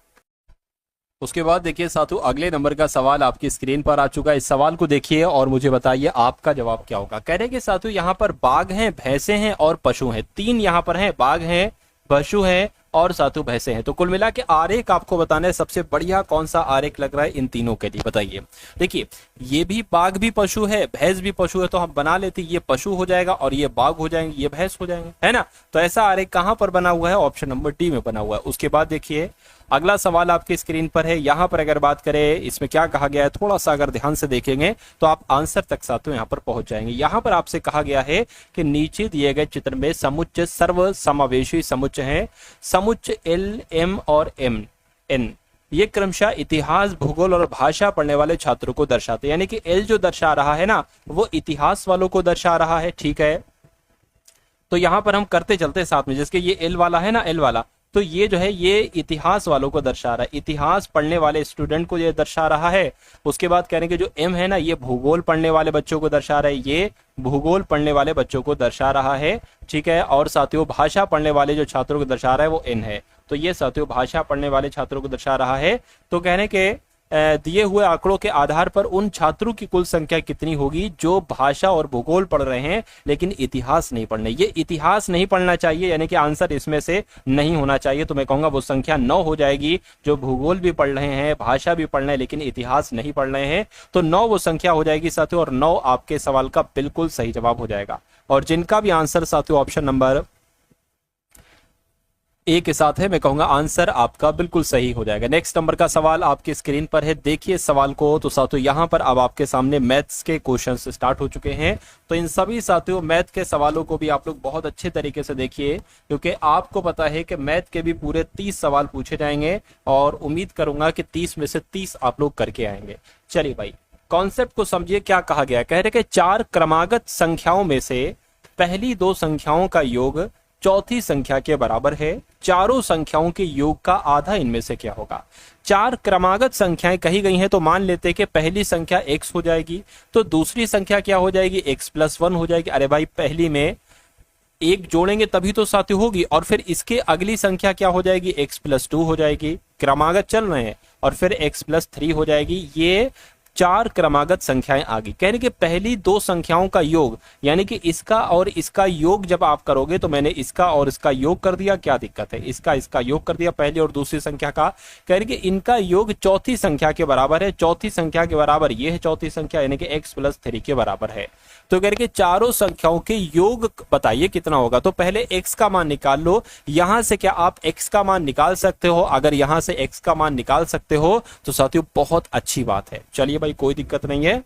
उसके बाद देखिए साथियों अगले नंबर का सवाल आपकी स्क्रीन पर आ चुका है, इस सवाल को देखिए और मुझे बताइए आपका जवाब क्या होगा। कह रहे कि साथियों यहाँ पर बाघ हैं, भैंसे हैं और पशु हैं, 3 यहाँ पर हैं, बाघ हैं, पशु हैं और साथियों भैंसे हैं। तो कुल मिला के आरेख आपको बताना है सबसे बढ़िया कौन सा आरेख लग रहा है इन तीनों के लिए, बताइए। देखिए ये भी बाघ भी पशु है, भैंस भी पशु है, तो हम बना लेते, ये पशु हो जाएगा और ये बाघ हो जाएंगे, ये भैंस हो जाएंगे, है ना। तो ऐसा आरेख कहां पर बना हुआ है, ऑप्शन नंबर डी में बना हुआ है। उसके बाद देखिए अगला सवाल आपकी स्क्रीन पर है, यहां पर अगर बात करें इसमें क्या कहा गया है, थोड़ा सा अगर ध्यान से देखेंगे तो आप आंसर तक साथियों यहां पर पहुंच जाएंगे। यहां पर आपसे कहा गया है कि नीचे दिए गए चित्र में समुच्चय सर्व समावेशी समुच्चय है, समुच्चय एल, एम और एम एन, ये क्रमशः इतिहास, भूगोल और भाषा पढ़ने वाले छात्रों को दर्शाते हैं। यानी कि एल जो दर्शा रहा है ना, वो इतिहास वालों को दर्शा रहा है, ठीक है। तो यहां पर हम करते चलते साथ में, जिसके ये एल वाला है ना, एल वाला, तो ये जो है ये इतिहास वालों को दर्शा रहा है, इतिहास पढ़ने वाले स्टूडेंट को ये दर्शा रहा है। उसके बाद कह रहे हैं कि जो एम है ना, ये भूगोल पढ़ने वाले बच्चों को दर्शा रहा है, ये भूगोल पढ़ने वाले बच्चों को दर्शा रहा है, ठीक है। और साथियों भाषा पढ़ने वाले जो छात्रों को दर्शा रहा है वो एन है, तो ये साथियों भाषा पढ़ने वाले छात्रों को दर्शा रहा है। तो कहने के दिए हुए आंकड़ों के आधार पर उन छात्रों की कुल संख्या कितनी होगी जो भाषा और भूगोल पढ़ रहे हैं लेकिन इतिहास नहीं पढ़ने, ये इतिहास नहीं पढ़ना चाहिए, यानी कि आंसर इसमें से नहीं होना चाहिए। तो मैं कहूंगा वो संख्या 9 हो जाएगी, जो भूगोल भी पढ़ रहे हैं, भाषा भी पढ़ रहे हैं लेकिन इतिहास नहीं पढ़ रहे हैं, तो 9 वो संख्या हो जाएगी साथियों, और 9 आपके सवाल का बिल्कुल सही जवाब हो जाएगा। और जिनका भी आंसर साथियों ऑप्शन नंबर ए के साथ है, मैं कहूंगा आंसर आपका बिल्कुल सही हो जाएगा। नेक्स्ट नंबर का सवाल आपकी स्क्रीन पर है, देखिए सवाल को। तो साथियों यहां पर अब आपके सामने मैथ्स के क्वेश्चंस स्टार्ट हो चुके हैं, तो इन सभी साथियों मैथ के सवालों को भी आप लोग बहुत अच्छे तरीके से देखिए, क्योंकि आपको पता है कि मैथ के भी पूरे 30 सवाल पूछे जाएंगे और उम्मीद करूंगा कि 30 में से 30 आप लोग करके आएंगे। चलिए भाई कॉन्सेप्ट को समझिए, क्या कहा गया, कह रहे कि 4 क्रमागत संख्याओं में से पहली 2 संख्याओं का योग चौथी संख्या के बराबर है, चारों संख्याओं के योग का आधा इनमें से क्या होगा। 4 क्रमागत संख्याएं कही गई हैं, तो मान लेते हैं कि पहली संख्या x हो जाएगी, तो दूसरी संख्या क्या हो जाएगी, x+1 हो जाएगी। अरे भाई पहली में 1 जोड़ेंगे तभी तो साथी होगी, और फिर इसके अगली संख्या क्या हो जाएगी, x+2 हो जाएगी, क्रमागत चल रहे हैं, और फिर x+3 हो जाएगी। ये 4 क्रमागत संख्याएं आ गई। कह रहे कि पहली 2 संख्याओं का योग, यानी कि इसका और इसका योग जब आप करोगे, तो मैंने इसका और इसका योग कर दिया, क्या दिक्कत है, इसका योग कर दिया पहली और दूसरी संख्या का। कह रहे कि इनका योग चौथी संख्या के बराबर है, चौथी संख्या के बराबर ये है चौथी संख्या, यानी कि x+3 के बराबर है। तो कह रहे कि चारों संख्याओं के योग बताइए कितना होगा। तो पहले x का मान निकाल लो, यहां से क्या आप x का मान निकाल सकते हो, अगर यहां से x का मान निकाल सकते हो तो साथियों बहुत अच्छी बात है। चलिए भाई कोई दिक्कत नहीं है,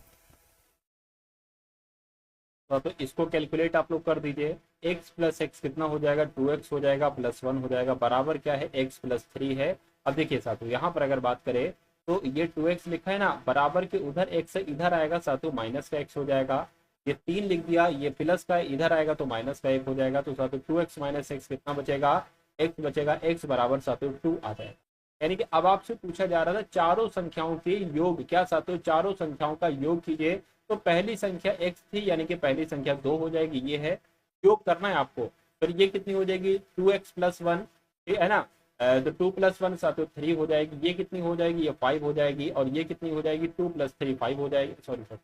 तो इसको कैलकुलेट आप लोग कर दीजिए। x+x कितना हो जाएगा, 2x हो जाएगा, +1 हो जाएगा, बराबर क्या है, x+3 है। अब देखिए साथियों यहाँ पर अगर बात करें तो ये 2x लिखा है ना, बराबर के उधर x इधर आएगा साथियों, माइनस का x हो जाएगा। ये 3 लिख दिया, ये प्लस का इधर आएगा तो माइनस का 1 हो जाएगा। तो साथियों 2x - x कितना बचेगा, x बचेगा, x बराबर साथियों 2 आ जाएगा। यानी कि अब आपसे पूछा जा रहा था चारों संख्याओं के योग, क्या साथियों चारों संख्याओं का योग कीजिए। तो पहली संख्या x थी, यानी कि पहली संख्या 2 हो जाएगी, ये है योग करना है आपको। फिर ये कितनी हो जाएगी, 2x+1, है ना, तो 2+1 साथियों 3 हो जाएगी, ये कितनी हो जाएगी, ये 5 हो जाएगी, और ये कितनी हो जाएगी 2+3 5 हो जाएगी, सॉरी सॉरी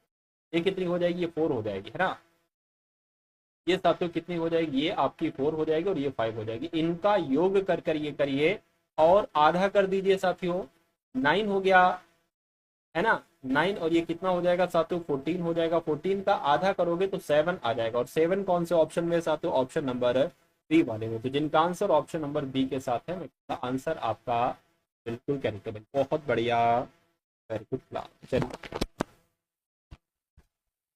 ये कितनी हो जाएगी, ये 4 हो जाएगी, है ना। ये साथियों कितनी हो जाएगी, ये आपकी 4 हो जाएगी और ये 5 हो जाएगी। इनका योग कर कर ये करिए और आधा कर दीजिए साथियों, 9 हो गया, है ना। 9 और ये कितना हो जाएगा साथियों, 14 हो जाएगा। 14 का आधा करोगे तो 7 आ जाएगा, और 7 कौन से ऑप्शन में साथियों, ऑप्शन नंबर बी वाले में। तो जिनका आंसर ऑप्शन नंबर बी के साथ है, आंसर आपका बिल्कुल करेक्ट है। बहुत बढ़िया, वेरी गुड क्लास। चलिए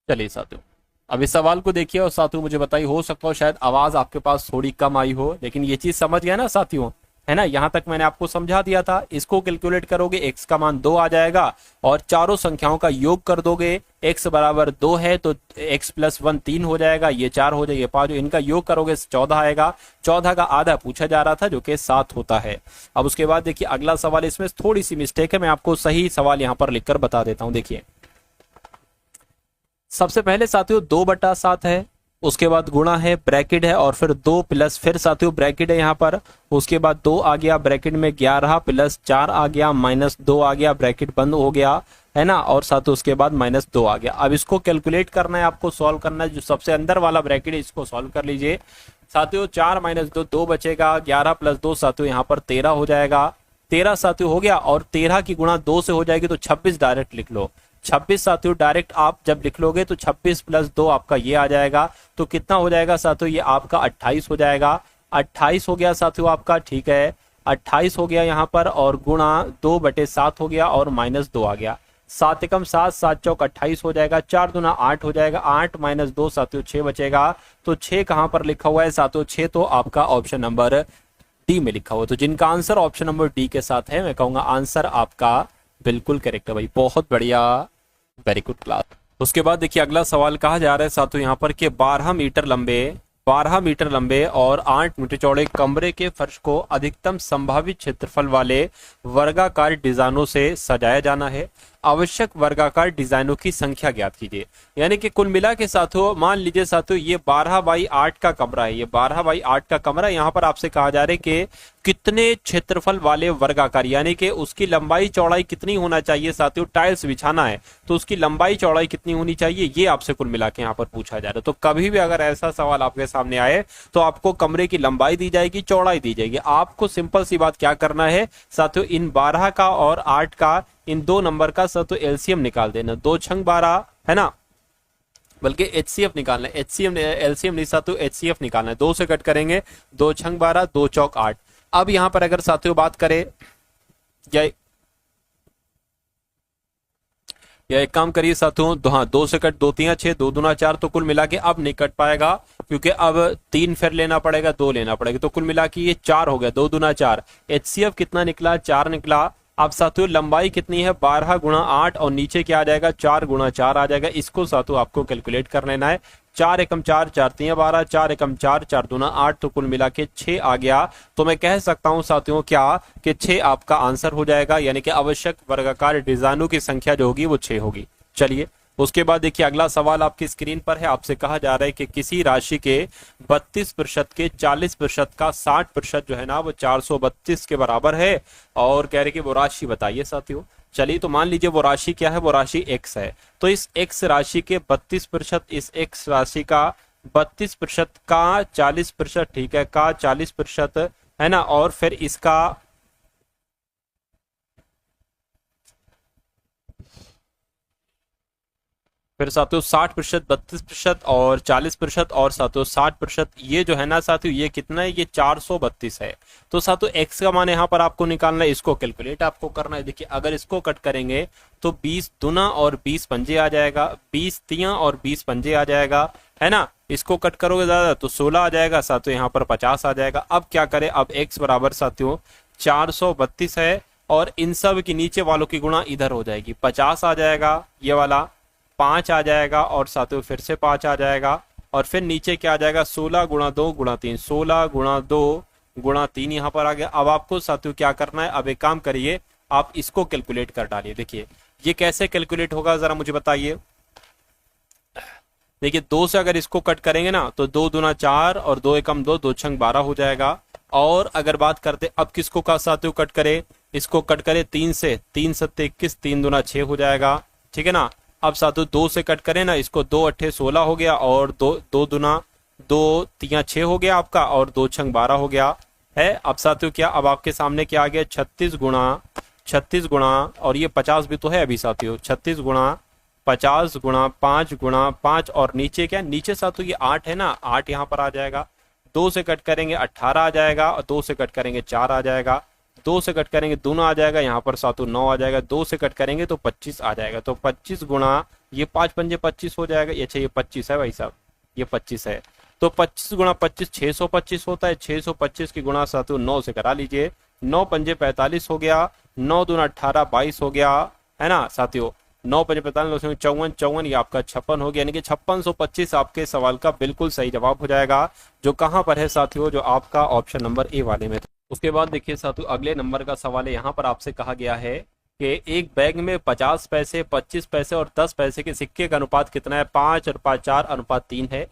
चलिए साथियों, अब इस सवाल को देखिए और साथियों मुझे बताइए, हो सकता हो शायद आवाज आपके पास थोड़ी कम आई हो, लेकिन ये चीज समझ गया ना साथियों, है ना। यहां तक मैंने आपको समझा दिया था। इसको कैलकुलेट करोगे, x का मान 2 आ जाएगा, और चारों संख्याओं का योग कर दोगे, x बराबर 2 है तो x+1 3 हो जाएगा, ये 4 हो जाएगा, 5, इनका योग करोगे 14 आएगा। 14 का आधा पूछा जा रहा था जो कि 7 होता है। अब उसके बाद देखिए अगला सवाल, इसमें थोड़ी सी मिस्टेक है, मैं आपको सही सवाल यहां पर लिखकर बता देता हूं। देखिए सबसे पहले साथियों 2/7 है, उसके बाद गुणा है, ब्रैकेट है, और फिर 2 प्लस, फिर साथियों ब्रैकेट है यहाँ पर, उसके बाद 2 आ गया, ब्रैकेट में 11 प्लस 4 आ गया, -2 आ गया, ब्रैकेट बंद हो गया, है ना, और साथियों उसके बाद -2 आ गया। अब इसको कैलकुलेट करना है, आपको सॉल्व करना है, जो सबसे अंदर वाला ब्रैकेट है इसको सॉल्व कर लीजिए साथियों। 4 - 2 2 बचेगा, 11 + 2 साथियों यहाँ पर 13 हो जाएगा। 13 साथियों हो गया, और 13 की गुणा 2 से हो जाएगी तो 26 डायरेक्ट लिख लो। 26 साथियों डायरेक्ट आप जब लिख लोगे तो 26 + 2 आपका ये आ जाएगा, तो कितना हो जाएगा साथियों, ये आपका 28 हो जाएगा। 28 हो गया साथियों आपका, ठीक है, 28 हो गया यहाँ पर, और गुणा 2/7 हो गया, और -2 आ गया। 7 एकम 7, 7 चौक 28 हो जाएगा, 4 दूना 8 हो जाएगा, 8 - 2 साथियों 6 बचेगा। तो 6 कहां पर लिखा हुआ है साथियों, 6 तो आपका ऑप्शन नंबर डी में लिखा हुआ। तो जिनका आंसर ऑप्शन नंबर डी के साथ है, मैं कहूंगा आंसर आपका बिल्कुल करेक्ट है भाई, बहुत बढ़िया, वेरी गुड क्लास। उसके बाद देखिए अगला सवाल कहा जा रहा है साथियों यहाँ पर कि 12 मीटर लंबे और 8 मीटर चौड़े कमरे के फर्श को अधिकतम संभावित क्षेत्रफल वाले वर्गाकार डिजाइनों से सजाया जाना है। आवश्यक वर्गाकार डिजाइनों की संख्या ज्ञात कीजिए। यानी कि कुल मिला के साथियों, मान लीजिए साथियों ये 12/8 का कमरा है, ये 12/8 का कमरा। यहाँ पर आपसे कहा जा रहा है कि कितने क्षेत्रफल वाले वर्गाकार, यानी कि उसकी लंबाई चौड़ाई कितनी होना चाहिए साथियों। टाइल्स बिछाना है तो उसकी लंबाई चौड़ाई कितनी होनी चाहिए, ये आपसे कुल मिला के यहाँ पर पूछा जा रहा है। तो कभी भी अगर ऐसा सवाल आपके सामने आए तो आपको कमरे की लंबाई दी जाएगी, चौड़ाई दी जाएगी। आपको सिंपल सी बात क्या करना है साथियों, इन 12 का और 8 का, इन दो नंबर का साथियों एलसीएम निकाल देना। 2 छंग 12, है ना, बल्कि एचसीएफ निकालना है, एचसीएम एलसीएम नहीं साथियों, एचसीएफ निकालना है। 2 से कट करेंगे, 2 छंग 12, 2 चौक 8। अब यहां पर अगर साथियों बात करें, या एक काम करिए साथियों, हाँ 2 से कट, 2 3 6, 2 दूना 4, तो कुल मिला के अब नहीं कट पाएगा, क्योंकि अब 3 फिर लेना पड़ेगा, 2 लेना पड़ेगा, तो कुल मिला के ये 4 हो गया। 2 दूना 4, एचसीएफ कितना निकला, 4 निकला। अब साथियों लंबाई कितनी है, 12 × 8, और नीचे क्या आ जाएगा, 4 × 4 आ जाएगा। इसको साथियों आपको कैलकुलेट कर लेना है। 4 एकम 4, 4 3 12, 4 एकम 4, 4 दूना 8, तो कुल मिला के 6 आ गया। तो मैं कह सकता हूं साथियों क्या, कि 6 आपका आंसर हो जाएगा, यानी कि आवश्यक वर्गाकार डिजाइनों की संख्या जो होगी वो 6 होगी। चलिए उसके बाद देखिए अगला सवाल आपकी स्क्रीन पर है। आपसे कहा जा रहा है कि किसी राशि के 32% के 40% का 60% जो है ना वो 432 के बराबर है, और कह रहे कि वो राशि बताइए साथियों। चलिए तो मान लीजिए वो राशि क्या है, वो राशि x है। तो इस x राशि के 32%, इस x राशि का 32% का 40%, ठीक है, का 40%, है ना, और फिर इसका फिर साथियों 60%, 32% और 40%, और साथियों 60%, ये जो है ना साथियों ये कितना है, ये 432 है। तो साथियों x का मान यहाँ पर आपको निकालना है, इसको कैलकुलेट आपको करना है। देखिए अगर इसको कट करेंगे तो 20 दूना और 20 पंजे आ जाएगा, 20 तियां और 20 पंजे आ जाएगा, है ना। इसको कट करोगे ज्यादा तो 16 आ जाएगा साथियों, यहाँ पर 50 आ जाएगा। अब क्या करें, अब x बराबर साथियों 432 है, और इन सब की नीचे वालों की गुणा इधर हो जाएगी, 50 आ जाएगा, ये वाला 5 आ जाएगा, और साथियों फिर से 5 आ जाएगा, और फिर नीचे क्या आ जाएगा, 16 × 2 × 3, 16 × 2 × 3 यहाँ पर आ गया। अब आपको साथियों क्या करना है, अब एक काम करिए, आप इसको कैलकुलेट कर डालिए। देखिए ये कैसे कैलकुलेट होगा जरा मुझे बताइए। देखिए 2 से अगर इसको कट करेंगे ना तो 2 दूना 4 और 2 एकम 2, 2 छंग 12 हो जाएगा, और अगर बात करते अब किसको का साथियों कट करे, इसको कट करे 3 से, 3 सत्ते 21, 3 दूना 6 हो जाएगा, ठीक है ना। अब साथियों 2 से कट करें ना, इसको 2 अट्ठे 16 हो गया और 2 दूना 2 तिया 6 हो गया आपका और 2 छंग 12 हो गया है। अब साथियों क्या, अब आपके सामने क्या आ गया, 36 गुणा और ये 50 भी तो है अभी साथियों, 36 गुणा 50 गुणा 5 और नीचे क्या, नीचे साथियों ये 8 है ना, 8 यहाँ पर आ जाएगा। 2 से कट करेंगे 18 आ जाएगा और 2 से कट करेंगे 4 आ जाएगा। 2 से कट करेंगे दूना आ जाएगा, यहाँ पर सातों 9 आ जाएगा। 2 से कट करेंगे तो 25 आ जाएगा। तो 25 गुणा ये 5 पंजे 25 हो जाएगा। अच्छा ये 25 है भाई साहब, ये 25 है। तो 25 गुणा 25 625 होता है। 625 की गुणा सातों 9 से करा लीजिए। 9 पंजे 45 हो गया, 9 दूना 18 22 हो गया, है ना साथियों। 9 पंजे 45 54 54 ये आपका 56 हो गया, यानी कि 5625 आपके सवाल का बिल्कुल सही जवाब हो जाएगा, जो कहां पर है साथियों, जो आपका ऑप्शन नंबर ए वाले में। उसके बाद देखिए साथियों अगले नंबर का सवाल है। यहाँ पर आपसे कहा गया है कि एक बैग में 50 पैसे 25 पैसे और 10 पैसे के सिक्के का अनुपात कितना है, 5:4:3 है।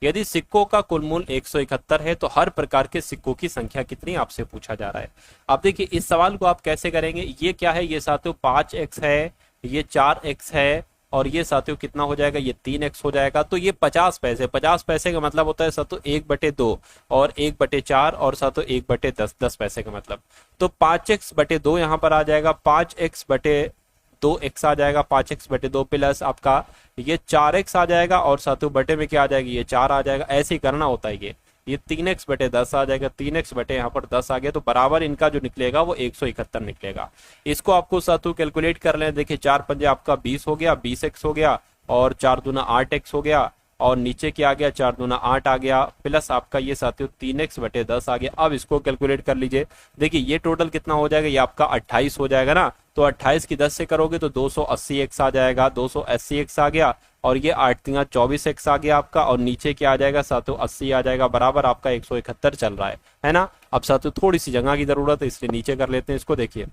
यदि सिक्कों का कुल मूल्य 171 है तो हर प्रकार के सिक्कों की संख्या कितनी आपसे पूछा जा रहा है। अब देखिए इस सवाल को आप कैसे करेंगे, ये क्या है, ये साथियों 5x है, ये 4x है और ये साथियों कितना हो जाएगा, ये 3x हो जाएगा। तो ये 50 पैसे, 50 पैसे का मतलब होता है साथियों 1/2 और 1/4 और साथियों 1/10, 10 पैसे का मतलब। तो 5x/2 यहाँ पर आ जाएगा, 5x/2x आ जाएगा, 5x/2 प्लस आपका ये 4x आ जाएगा और साथियों बटे में क्या आ जाएगा, ये 4 आ जाएगा। ऐसे ही करना होता है। ये 3x/10 आ जाएगा, 3x/ यहाँ पर 10 आ गया, तो बराबर इनका जो निकलेगा वो 171 निकलेगा। इसको आपको साथियों कैलकुलेट कर लें। देखिए 4 पंजे आपका 20 हो गया, 20x हो गया और 4 दूना 8x हो गया और नीचे क्या आ गया, 4 दूना 8 आ गया प्लस आपका ये साथियों 3x/10 आ गया। अब इसको कैलकुलेट कर लीजिए। देखिए ये टोटल कितना हो जाएगा, ये आपका 28 हो जाएगा ना। तो 28 की 10 से करोगे तो 280x आ जाएगा, 280x आ गया और ये 8×3 24x आ गया आपका और नीचे क्या आ जाएगा साथियों 80 आ जाएगा, बराबर आपका 171 चल रहा है ना। अब साथियों थोड़ी सी जगह की जरूरत है इसलिए नीचे कर लेते हैं इसको। देखिए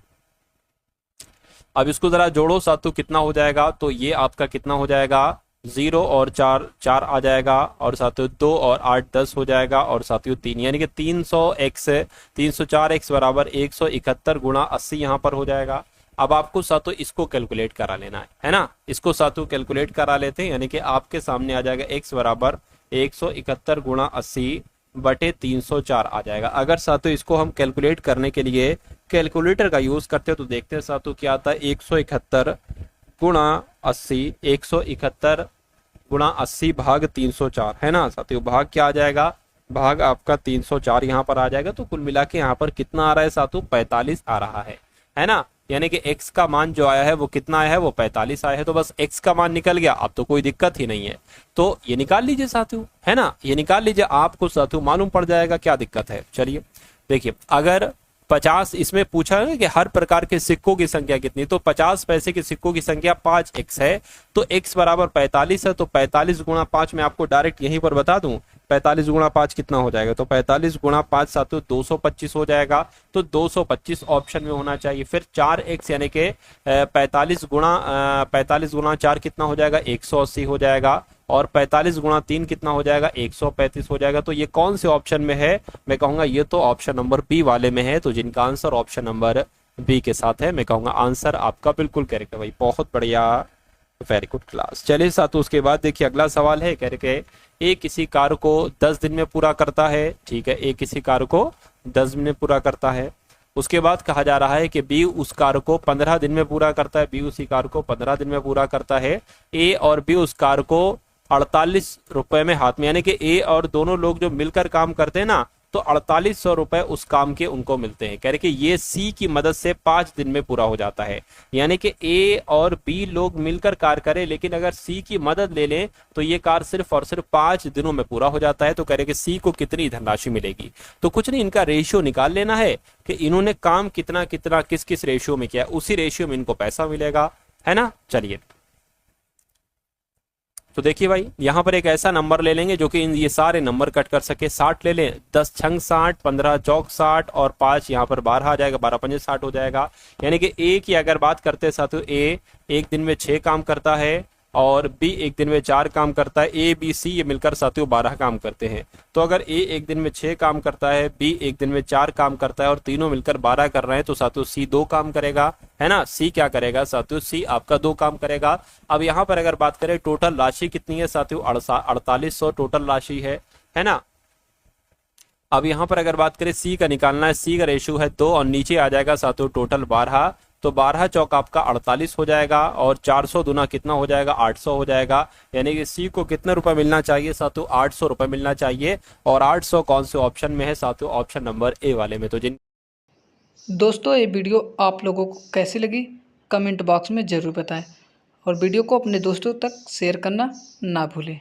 अब इसको जरा जोड़ो साथियों, कितना हो जाएगा, तो ये आपका कितना हो जाएगा, 0 और 4 4 आ जाएगा और साथियों 2 और 8 10 हो जाएगा और साथियों 3, यानी कि 304x बराबर 171 गुणा 80 यहाँ पर हो जाएगा। अब आपको साथियों इसको कैलकुलेट करा लेना है ना। इसको साथियों कैलकुलेट करा लेते हैं, यानी कि आपके सामने आ जाएगा x बराबर 171 गुणा 80/304 आ जाएगा। अगर साथियों इसको हम कैलकुलेट करने के लिए कैलकुलेटर का यूज करते हैं तो देखते हैं साथियों क्या आता है, 171 गुणा 80, 171 गुणा 80 भाग 304 है ना साथियों। भाग क्या आ जाएगा, भाग आपका 304 यहाँ पर आ जाएगा। तो कुल मिला के यहाँ पर कितना आ रहा है साथियों, 45 आ रहा है ना। यानी कि x का मान जो आया है वो कितना आया है, वो 45 आया है। तो बस x का मान निकल गया, अब तो कोई दिक्कत ही नहीं है। तो ये निकाल लीजिए साथियों, है ना, ये निकाल लीजिए, आपको साथियों मालूम पड़ जाएगा क्या दिक्कत है। चलिए देखिए अगर 50 इसमें पूछा है कि हर प्रकार के सिक्कों की संख्या कितनी, तो 50 पैसे के सिक्कों की संख्या 5x है, तो x बराबर 45 है। तो 45 गुणा 5 मैं आपको डायरेक्ट यहीं पर बता दूं, 45 गुणा 5 कितना हो जाएगा, तो 45 गुणा 5 साथियों 225 हो जाएगा। तो 225 ऑप्शन में होना चाहिए। फिर 4x यानी कि 45 गुणा 4 कितना हो जाएगा, 180 हो जाएगा और 45 गुणा 3 कितना हो जाएगा, 135 हो जाएगा। तो ये कौन से ऑप्शन में है, मैं कहूंगा ये तो ऑप्शन नंबर बी वाले में है। तो जिनका आंसर ऑप्शन नंबर बी के साथ है, मैं कहूंगा आंसर आपका बिल्कुल करेक्ट है भाई, बहुत बढ़िया, वेरी गुड क्लास। चलिए साथ उसके बाद देखिए अगला सवाल है, कह रहे ए किसी कार्य को 10 दिन में पूरा करता है, ठीक है, ए किसी कार्य को 10 दिन में पूरा करता है। उसके बाद कहा जा रहा है कि बी उस कार्य को 15 दिन में पूरा करता है, बी उसी कार्य को 15 दिन में पूरा करता है। ए और बी उस कार्य को 48 रुपए में हाथ में, यानी कि ए और दोनों लोग जो मिलकर काम करते हैं ना, तो 4800 रुपए उस काम के उनको मिलते हैं। कह रहे कि ये सी की मदद से 5 दिन में पूरा हो जाता है। यानी कि ए और बी लोग मिलकर कार्य करें, लेकिन अगर सी की मदद ले लें तो ये कार्य सिर्फ और सिर्फ 5 दिनों में पूरा हो जाता है। तो कह रहे कि सी को कितनी धनराशि मिलेगी, तो कुछ नहीं, इनका रेशियो निकाल लेना है कि इन्होंने काम कितना कितना किस किस रेशियो में किया, उसी रेशियो में इनको पैसा मिलेगा, है ना। चलिए तो देखिए भाई यहाँ पर एक ऐसा नंबर ले लेंगे जो कि ये सारे नंबर कट कर सके। 60 ले लें, 10 छंग 60, 15 चौक 60 और 5 यहाँ पर 12 आ जाएगा, 12 पंजे 60 हो जाएगा। यानी कि ए की अगर बात करते हैं साथियों, ए एक दिन में 6 काम करता है और बी एक दिन में 4 काम करता है, ए बी सी ये मिलकर साथियों 12 काम करते हैं। तो अगर ए एक दिन में 6 काम करता है, बी एक दिन में 4 काम करता है और तीनों मिलकर 12 कर रहे हैं, तो साथियों सी 2 काम करेगा, है ना। सी क्या करेगा साथियों, सी आपका 2 काम करेगा। अब यहाँ पर अगर बात करें टोटल राशि कितनी है साथियों, 4800 टोटल राशि है ना। अब यहाँ पर अगर बात करें सी का निकालना है, सी का रेशियो है 2 और नीचे आ जाएगा साथियों टोटल 12। तो 12 चौक आपका 48 हो जाएगा और 400 दुना कितना हो जाएगा, 800 हो जाएगा। यानी कि सी को कितने रुपए मिलना चाहिए साथियों, 800 रुपए मिलना चाहिए। और 800 कौन से ऑप्शन में है साथियों, ऑप्शन नंबर ए वाले में। तो जिन दोस्तों ये वीडियो आप लोगों को कैसी लगी कमेंट बॉक्स में ज़रूर बताएं और वीडियो को अपने दोस्तों तक शेयर करना ना भूलें।